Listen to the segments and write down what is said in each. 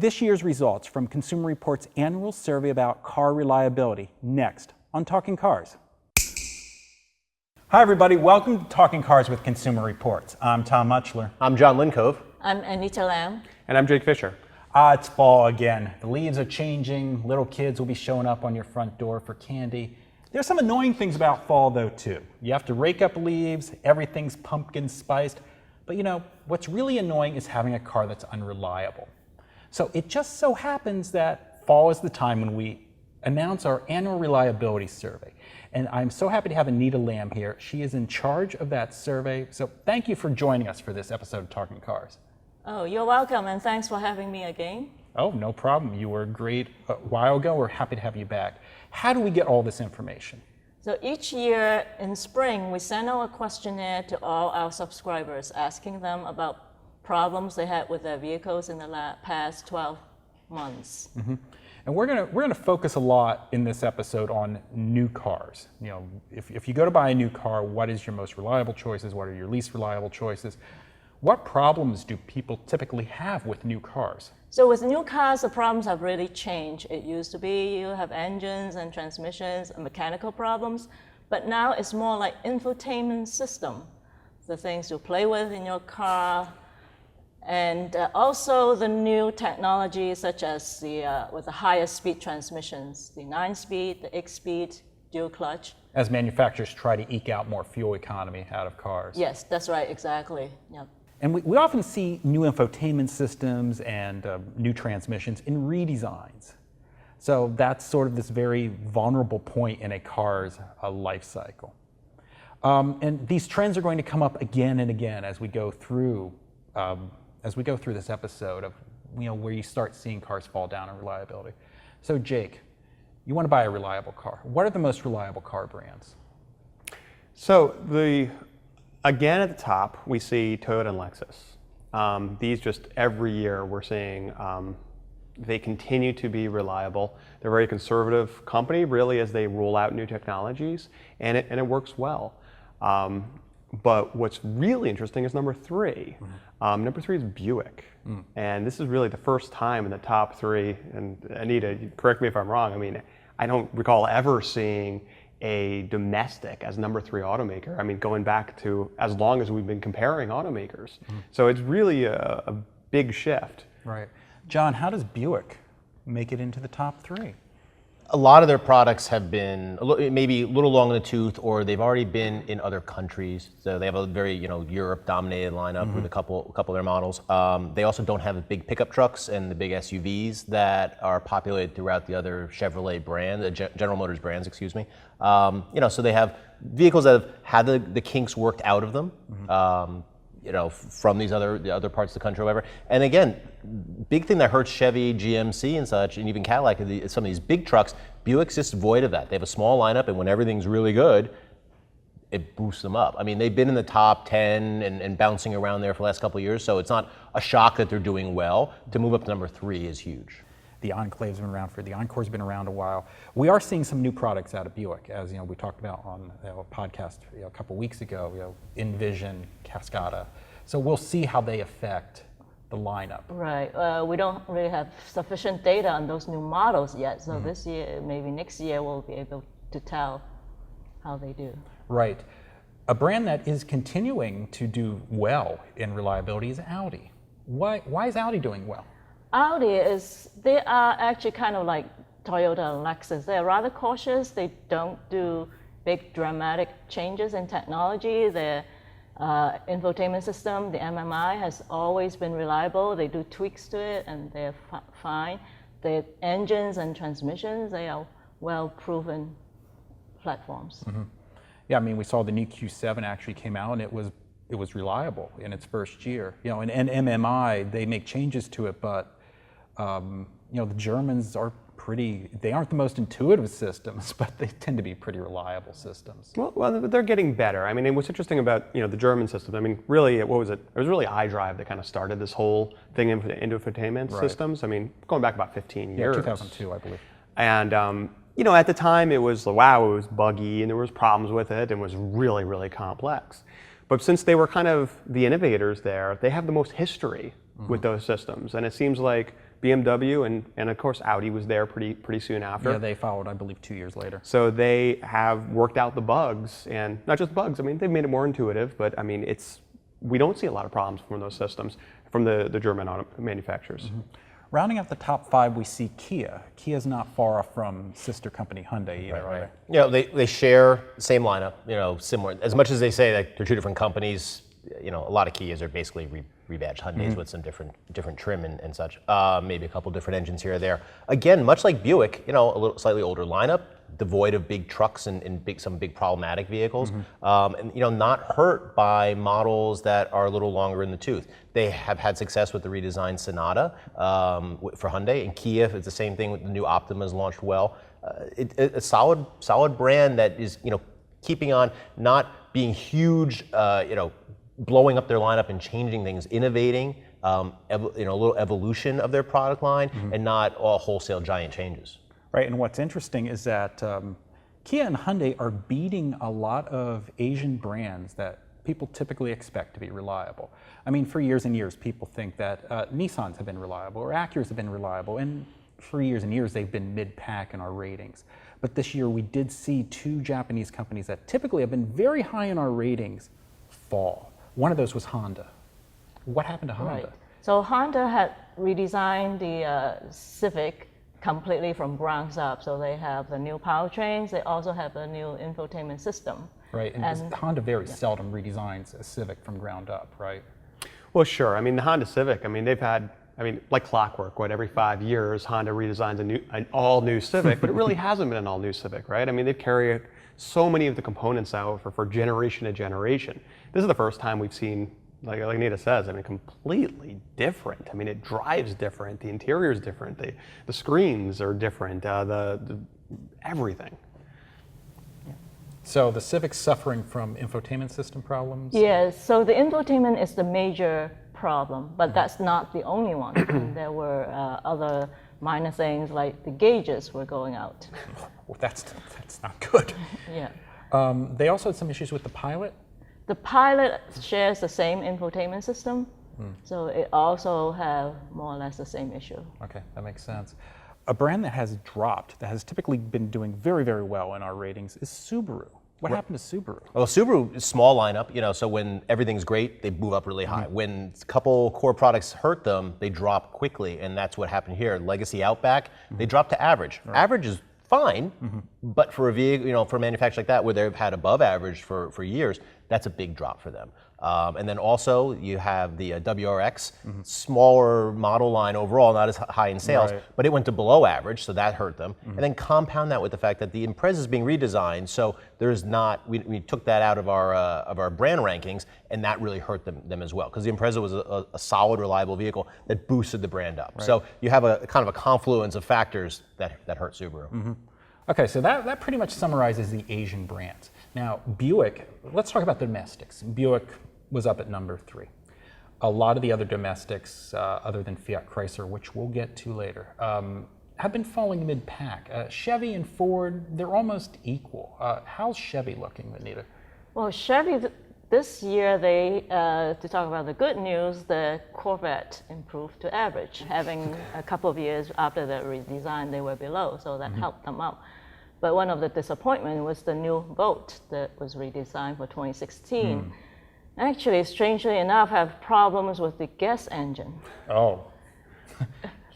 This year's results from Consumer Reports' annual survey about car reliability. Next on Talking Cars. Hi everybody, welcome to Talking Cars with Consumer Reports. I'm Tom Mutchler. I'm John Lincove. I'm Anita Lam. And I'm Jake Fisher. It's fall again. The leaves are changing. Little kids will be showing up on your front door for candy. There's some annoying things about fall though too. You have to rake up leaves, everything's pumpkin spiced. But you know, what's really annoying is having a car that's unreliable. So it just so happens that fall is the time when we announce our annual reliability survey. And I'm so happy to have Anita Lam here. She is in charge of that survey. So thank you for joining us for this episode of Talking Cars. Oh, you're welcome, and thanks for having me again. Oh, no problem. You were great a while ago. We're happy to have you back. How do we get all this information? So each year in spring, we send out a questionnaire to all our subscribers, asking them about problems they had with their vehicles in the past 12 months. Mm-hmm. And we're gonna focus a lot in this episode on new cars. You know, if you go to buy a new car, what is your most reliable choices? What are your least reliable choices? What problems do people typically have with new cars? So with new cars, the problems have really changed. It used to be you have engines and transmissions and mechanical problems, but now it's more like infotainment system, the things you play with in your car, and also the new technology such as with the higher speed transmissions, the 9-speed, the 8-speed, dual clutch. As manufacturers try to eke out more fuel economy out of cars. Yes, that's right, exactly. Yep. And we often see new infotainment systems and new transmissions in redesigns. So that's sort of this very vulnerable point in a car's life cycle. And these trends are going to come up again and again as we go through this episode of where you start seeing cars fall down in reliability. So Jake, you want to buy a reliable car. What are the most reliable car brands? So again at the top, we see Toyota and Lexus. These just every year we're seeing they continue to be reliable. They're a very conservative company really as they roll out new technologies, and it works well. But what's really interesting is number 3. Mm-hmm. Number 3 is Buick. Mm. And this is really the first time in the top 3, and Anita, correct me if I'm wrong, I mean, I don't recall ever seeing a domestic as number 3 automaker. I mean, going back to as long as we've been comparing automakers. Mm. So it's really a big shift. Right. John, how does Buick make it into the top 3? A lot of their products have been maybe a little long in the tooth, or they've already been in other countries. So they have a very Europe-dominated lineup mm-hmm. with a couple of their models. They also don't have the big pickup trucks and the big SUVs that are populated throughout the other Chevrolet brand, the General Motors brands, excuse me. So they have vehicles that have had the kinks worked out of them. Mm-hmm. From the other parts of the country or whatever. And again, big thing that hurts Chevy, GMC and such, and even Cadillac, some of these big trucks, Buick's just void of that. They have a small lineup, and when everything's really good, it boosts them up. I mean, they've been in the top 10 and bouncing around there for the last couple of years, so it's not a shock that they're doing well. To move up to number 3 is huge. The Enclave's been around the Encore's been around a while. We are seeing some new products out of Buick, as we talked about on a podcast a couple weeks ago. Envision, Cascada. So we'll see how they affect the lineup. Right. We don't really have sufficient data on those new models yet. So this year, maybe next year, we'll be able to tell how they do. Right. A brand that is continuing to do well in reliability is Audi. Why is Audi doing well? They are actually kind of like Toyota and Lexus. They're rather cautious. They don't do big dramatic changes in technology. Their infotainment system, the MMI, has always been reliable. They do tweaks to it and they're fine. The engines and transmissions, they are well-proven platforms. Mm-hmm. Yeah, I mean, we saw the new Q7 actually came out and it was reliable in its first year. And MMI, they make changes to it, but the Germans are they aren't the most intuitive systems, but they tend to be pretty reliable systems. Well, they're getting better. I mean, and what's interesting about the German system, I mean, really, what was it? It was really iDrive that kind of started this whole thing into infotainment systems. I mean, going back about 15 years. Yeah, 2002, I believe. And at the time it was buggy and there was problems with it and was really, really complex. But since they were kind of the innovators there, they have the most history with those systems. And it seems like BMW and of course Audi was there pretty soon after. Yeah, they followed, I believe, 2 years later. So they have worked out the bugs, and not just bugs. I mean, they've made it more intuitive, but I mean, we don't see a lot of problems from those systems from the German manufacturers. Rounding out the top 5, we see Kia. Kia's not far off from sister company Hyundai either, right? You know, they share the same lineup, you know, similar. As much as they say that they're two different companies, you know, a lot of Kias are basically rebadged Hyundais with some different trim and such. Maybe a couple different engines here or there. Again, much like Buick, you know, a little slightly older lineup, devoid of big trucks and some big problematic vehicles, and you know, not hurt by models that are a little longer in the tooth. They have had success with the redesigned Sonata for Hyundai, and Kia is the same thing with the new Optima's launched well. A solid brand that is, you know, keeping on, not being huge, you know, blowing up their lineup and changing things, innovating, you know, a little evolution of their product line, and not all wholesale giant changes. Right, and what's interesting is that Kia and Hyundai are beating a lot of Asian brands that people typically expect to be reliable. I mean, for years and years, people think that Nissans have been reliable or Acuras have been reliable, and for years and years, they've been mid-pack in our ratings. But this year, we did see 2 Japanese companies that typically have been very high in our ratings fall. One of those was Honda. What happened to Honda? Right. So Honda had redesigned the Civic completely from ground up. So they have the new powertrains. They also have a new infotainment system. Right, and Honda very seldom redesigns a Civic from ground up, right? Well, sure. I mean, the Honda Civic. I mean, they've had. I mean, like clockwork. Every 5 years, Honda redesigns an all-new Civic, but it really hasn't been an all-new Civic, right? I mean, they've carried so many of the components out for generation to generation. This is the first time we've seen, like Nita says, I mean, completely different. I mean, it drives different. The interior is different. The screens are different. The everything. So the Civic's suffering from infotainment system problems? Yes, so the infotainment is the major problem, but that's not the only one. There were other minor things like the gauges were going out. Well, that's not good. Yeah. They also had some issues with the Pilot. The Pilot shares the same infotainment system, so it also have more or less the same issue. Okay, that makes sense. A brand that has dropped, that has typically been doing very, very well in our ratings, is Subaru. What happened to Subaru? Well, Subaru is small lineup, you know, so when everything's great, they move up really high. When a couple core products hurt them, they drop quickly, and that's what happened here. Legacy Outback, they dropped to average. Right. Average is fine, but for a vehicle, you know, for a manufacturer like that, where they've had above average for years, that's a big drop for them. And then also you have the WRX, smaller model line overall, not as high in sales, but it went to below average, so that hurt them. And then compound that with the fact that the Impreza is being redesigned, so there's not, we took that out of our brand rankings, and that really hurt them as well, because the Impreza was a solid, reliable vehicle that boosted the brand up. Right. So you have a kind of a confluence of factors that hurt Subaru. Okay, so that pretty much summarizes the Asian brands. Now, Buick, let's talk about the domestics. Buick was up at number 3. A lot of the other domestics, other than Fiat Chrysler, which we'll get to later, have been falling mid-pack. Chevy and Ford, they're almost equal. How's Chevy looking, Anita? Well, Chevy, this year, to talk about the good news, the Corvette improved to average. Having a couple of years after the redesign, they were below, so that helped them out. But one of the disappointment was the new Volt that was redesigned for 2016. Actually, strangely enough, have problems with the gas engine. Oh,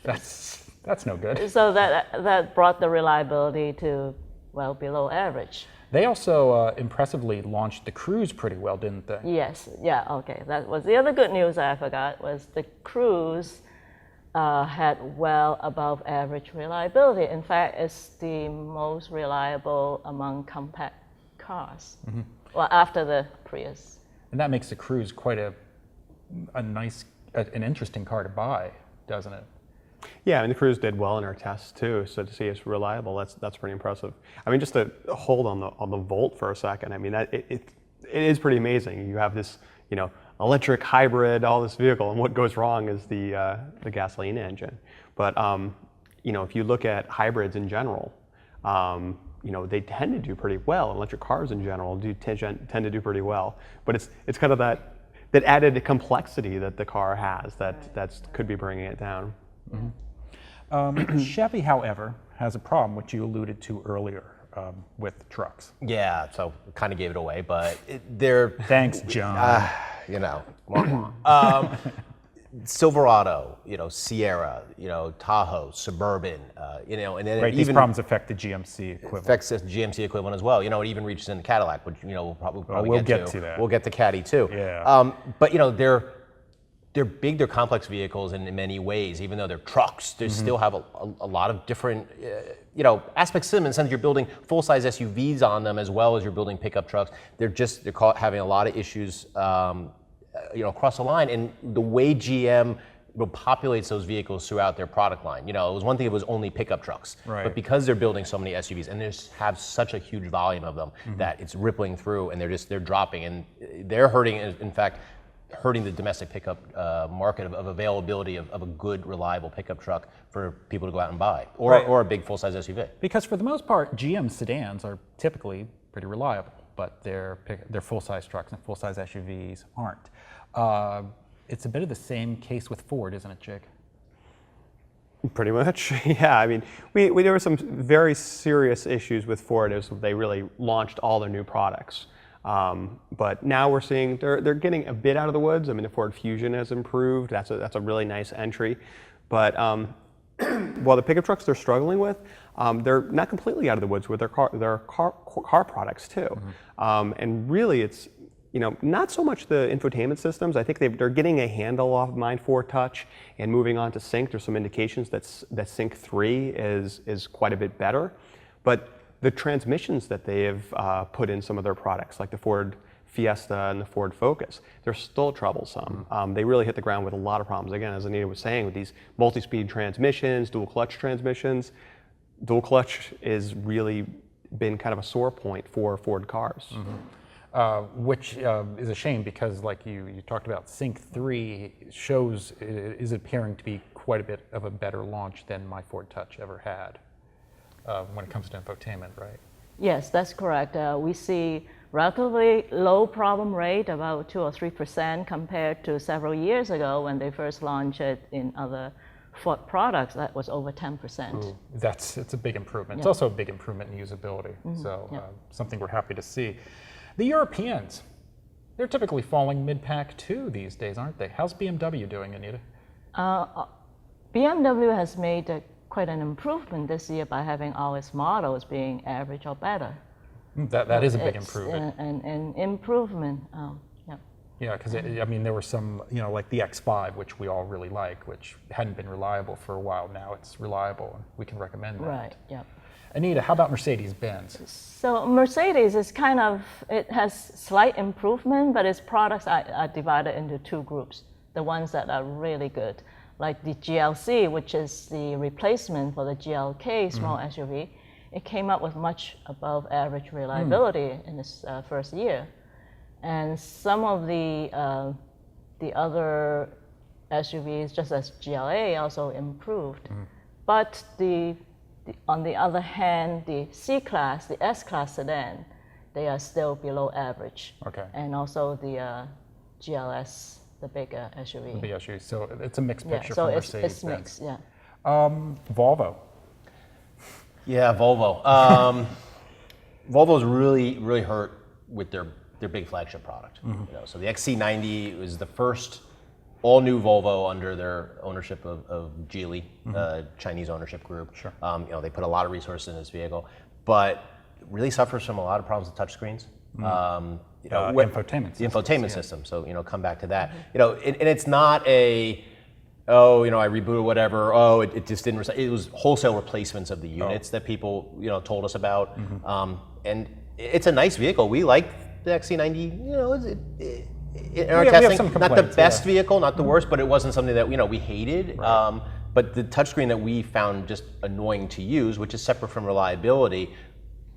that's no good. So that brought the reliability to, well, below average. They also impressively launched the Cruise pretty well, didn't they? Yes, yeah, okay. That was the other good news I forgot, was the Cruise had well above average reliability. In fact, it's the most reliable among compact cars. Well, after the Prius. And that makes the Cruise quite an interesting car to buy, doesn't it? Yeah, I mean, the Cruise did well in our tests too, so to see it's reliable, that's pretty impressive. I mean, just to hold on the Volt for a second, I mean, it is pretty amazing. You have this, you know, electric hybrid, all this vehicle, and what goes wrong is the gasoline engine. But you know, if you look at hybrids in general, you know, they tend to do pretty well. Electric cars in general tend to do pretty well. But it's kind of that added complexity that the car has that could be bringing it down. Chevy, however, has a problem, which you alluded to earlier with trucks. Yeah, so kind of gave it away, but they're Thanks, John. you know, wah, wah. Silverado, Sierra, Tahoe, Suburban, and then Right, it these even problems affect the GMC equivalent. affects the GMC equivalent as well. It even reaches into Cadillac, which we'll probably we'll get to that. We'll get to Caddy too. Yeah. But they're big, they're complex vehicles in many ways. Even though they're trucks, they still have a lot of different aspects to them. In the sense you're building full-size SUVs on them as well as you're building pickup trucks. They're having a lot of issues. Across the line, and the way GM populates those vehicles throughout their product line. It was one thing; it was only pickup trucks, right. But because they're building so many SUVs and they have such a huge volume of them that it's rippling through, and they're dropping, and they're hurting. In fact, hurting the domestic pickup market of availability of a good, reliable pickup truck for people to go out and buy, or a big full-size SUV. Because for the most part, GM sedans are typically pretty reliable, but their full-size trucks and full-size SUVs aren't. It's a bit of the same case with Ford, isn't it, Jake? Pretty much, yeah. I mean, there were some very serious issues with Ford as they really launched all their new products. But now we're seeing they're getting a bit out of the woods. I mean, the Ford Fusion has improved. That's a really nice entry. But while the pickup trucks they're struggling with, they're not completely out of the woods with their car products too. And really, it's not so much the infotainment systems. I think they're getting a handle off Mind 4 Touch and moving on to Sync. There's some indications that Sync 3 is quite a bit better. But the transmissions that they have put in some of their products, like the Ford Fiesta and the Ford Focus, they're still troublesome. They really hit the ground with a lot of problems. Again, as Anita was saying, with these multi-speed transmissions, dual clutch transmissions, dual clutch has really been kind of a sore point for Ford cars. Which is a shame because, like you talked about, Sync 3 is appearing to be quite a bit of a better launch than my Ford Touch ever had when it comes to infotainment, right? Yes, that's correct. We see relatively low problem rate, about 2 or 3% compared to several years ago when they first launched it in other Ford products. That was over 10%. It's a big improvement. It's Yeah. also a big improvement in usability. So something we're happy to see. The Europeans, they're typically falling mid-pack too these days, aren't they? How's BMW doing, Anita? BMW has made quite an improvement this year by having all its models being average or better. That is a big It's improvement. an improvement. Yeah. Yeah, because there were some, like the X5, which we all really like, which hadn't been reliable for a while. Now it's reliable, and we can recommend that. Right. Yeah. Anita, how about Mercedes-Benz? So Mercedes is it has slight improvement, but its products are divided into two groups. The ones that are really good, like the GLC, which is the replacement for the GLK small SUV. It came up with much above average reliability in its first year. And some of the other SUVs, just as GLA, also improved. But on the other hand, the C-Class, the S-Class sedan, they are still below average. Okay. And also the GLS, the bigger SUV. The big SUV. So it's a mixed Yeah, picture so for it's Mercedes-Benz. mixed, yeah. Volvo. Yeah, Volvo. Volvo's really hurt with their big flagship product. So the XC90 was the first all-new Volvo under their ownership of Geely, Chinese ownership group. Sure. They put a lot of resources in this vehicle, but really suffers from a lot of problems with touchscreens. Infotainment The systems, infotainment yeah. system. So come back to that. And it's not I rebooted whatever. It just didn't. It was wholesale replacements of the units that people told us about. And it's a nice vehicle. We like the XC90. In our We have testing, some not the complaints, best yeah. vehicle, not the worst, but it wasn't something that we hated. Right. But the touchscreen that we found just annoying to use, which is separate from reliability,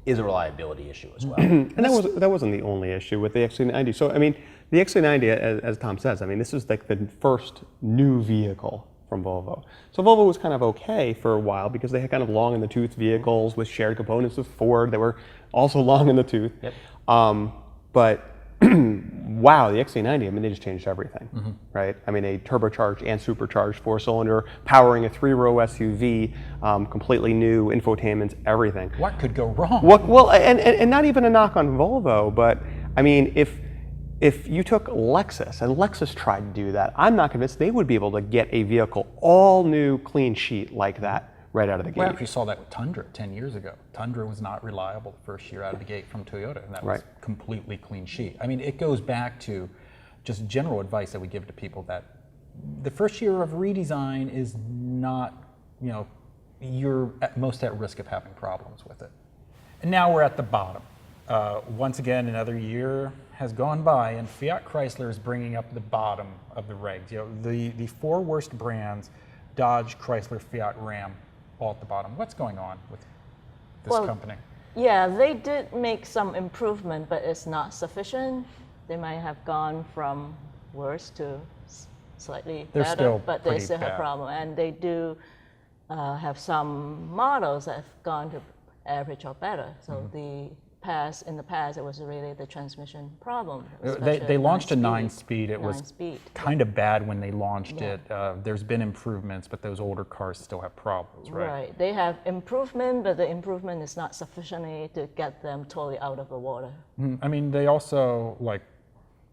is a reliability issue as well. And that wasn't the only issue with the XC90. So the XC90, as Tom says, this is like the first new vehicle from Volvo. So Volvo was kind of okay for a while because they had kind of long in the tooth vehicles with shared components with Ford that were also long in the tooth. Yep. But wow, the XC90, I mean, they just changed everything, right? I mean, a turbocharged and supercharged 4-cylinder, powering a 3-row SUV, completely new infotainment, everything. What could go wrong? Well, and not even a knock on Volvo, but I mean, if you took Lexus, and Lexus tried to do that, I'm not convinced they would be able to get a vehicle all new, clean sheet like that right out of the gate. We actually saw that with Tundra 10 years ago. Tundra was not reliable the first year out of the gate from Toyota, and that was completely clean sheet. I mean, it goes back to just general advice that we give to people that the first year of redesign is not, you're most at risk of having problems with it. And now we're at the bottom. Once again, another year has gone by, and Fiat Chrysler is bringing up the bottom of the regs. The 4 worst brands, Dodge, Chrysler, Fiat, Ram, all at the bottom. What's going on with this company? Yeah, they did make some improvement, but it's not sufficient. They might have gone from worse to slightly They're better, still but they pretty still have bad. problem. And they do have some models that have gone to average or better. So in the past, it was really the transmission problem. They launched a 9-speed. It was 9-speed, kind of bad when they launched it. There's been improvements, but those older cars still have problems, right? Right. They have improvement, but the improvement is not sufficiently to get them totally out of the water. I mean, they also,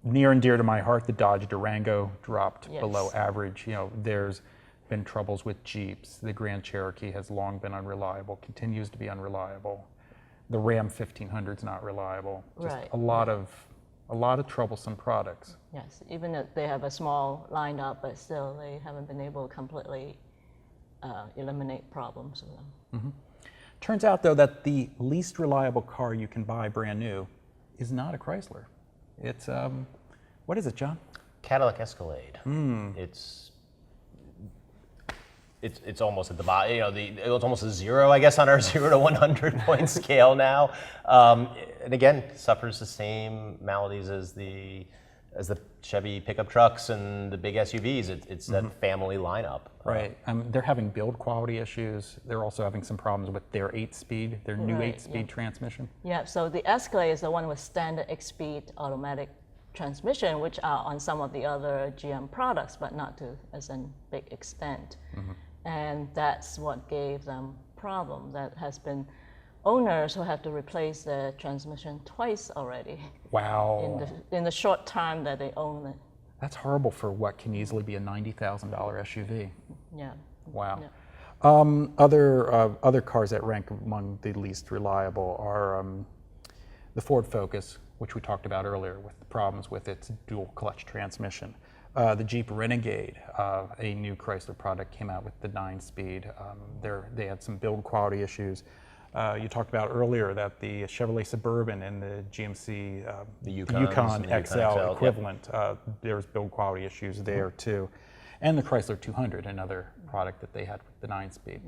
near and dear to my heart, the Dodge Durango dropped Yes. below average. There's been troubles with Jeeps. The Grand Cherokee has long been unreliable, continues to be unreliable. The Ram 1500 is not reliable. Just Right. a lot of troublesome products. Yes, even if they have a small lineup, but still they haven't been able to completely eliminate problems with them. Turns out, though, that the least reliable car you can buy brand new is not a Chrysler. It's, what is it, John? Cadillac Escalade. It's almost at the bottom. It's almost a 0, I guess, on our 0 to 100 point scale now. And again, suffers the same maladies as the Chevy pickup trucks and the big SUVs. It's that family lineup. Right. They're having build quality issues. They're also having some problems with their 8-speed, their new Right, 8-speed transmission. Yeah, so the Escalade is the one with standard 8-speed automatic transmission, which are on some of the other GM products, but not to as a big extent. And that's what gave them problem. That has been owners who have to replace their transmission twice already Wow. in the short time that they own it. That's horrible for what can easily be a $90,000 SUV. Yeah. Wow. Yeah. Other cars that rank among the least reliable are the Ford Focus, which we talked about earlier with the problems with its dual clutch transmission. The Jeep Renegade, a new Chrysler product, came out with the 9-speed. They had some build quality issues. You talked about earlier that the Chevrolet Suburban and the GMC The Yukon Yukon XL XL, equivalent, there's build quality issues there too. And the Chrysler 200, another product that they had with the 9-speed.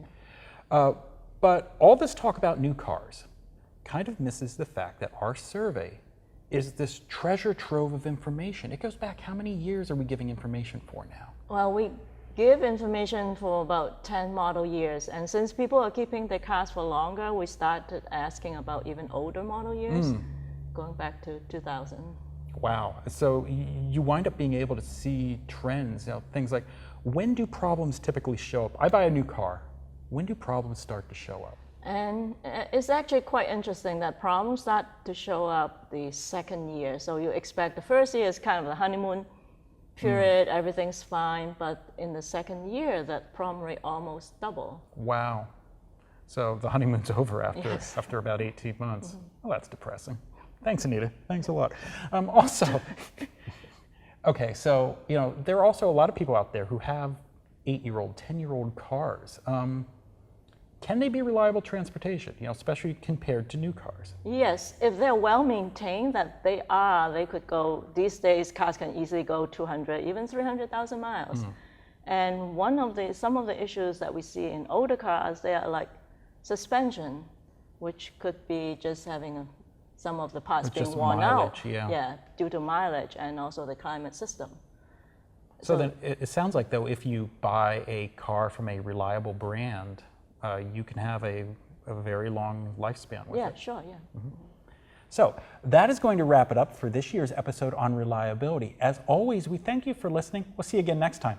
But all this talk about new cars kind of misses the fact that our survey is this treasure trove of information. It goes back, how many years are we giving information for now? Well, we give information for about 10 model years, and since people are keeping their cars for longer, we started asking about even older model years, going back to 2000. Wow. So you wind up being able to see trends, things like, when do problems typically show up? I buy a new car. When do problems start to show up? And it's actually quite interesting that problems start to show up the second year. So you expect the first year is kind of the honeymoon period, everything's fine, but in the second year, that problem rate almost double. Wow. So the honeymoon's over after Yes. after about 18 months. Well, that's depressing. Thanks, Anita. Thanks a lot. Also, okay, so there are also a lot of people out there who have 8-year-old, 10-year-old cars. Can they be reliable transportation, especially compared to new cars? Yes, if they're well maintained, they could go, these days cars can easily go 200, even 300,000 miles. And some of the issues that we see in older cars, they are like suspension, which could be just having some of the parts It's being just worn mileage, out. yeah. Due to mileage and also the climate system. So then it sounds like, though, if you buy a car from a reliable brand, you can have a very long lifespan with it. Yeah, sure, yeah. So that is going to wrap it up for this year's episode on reliability. As always, we thank you for listening. We'll see you again next time.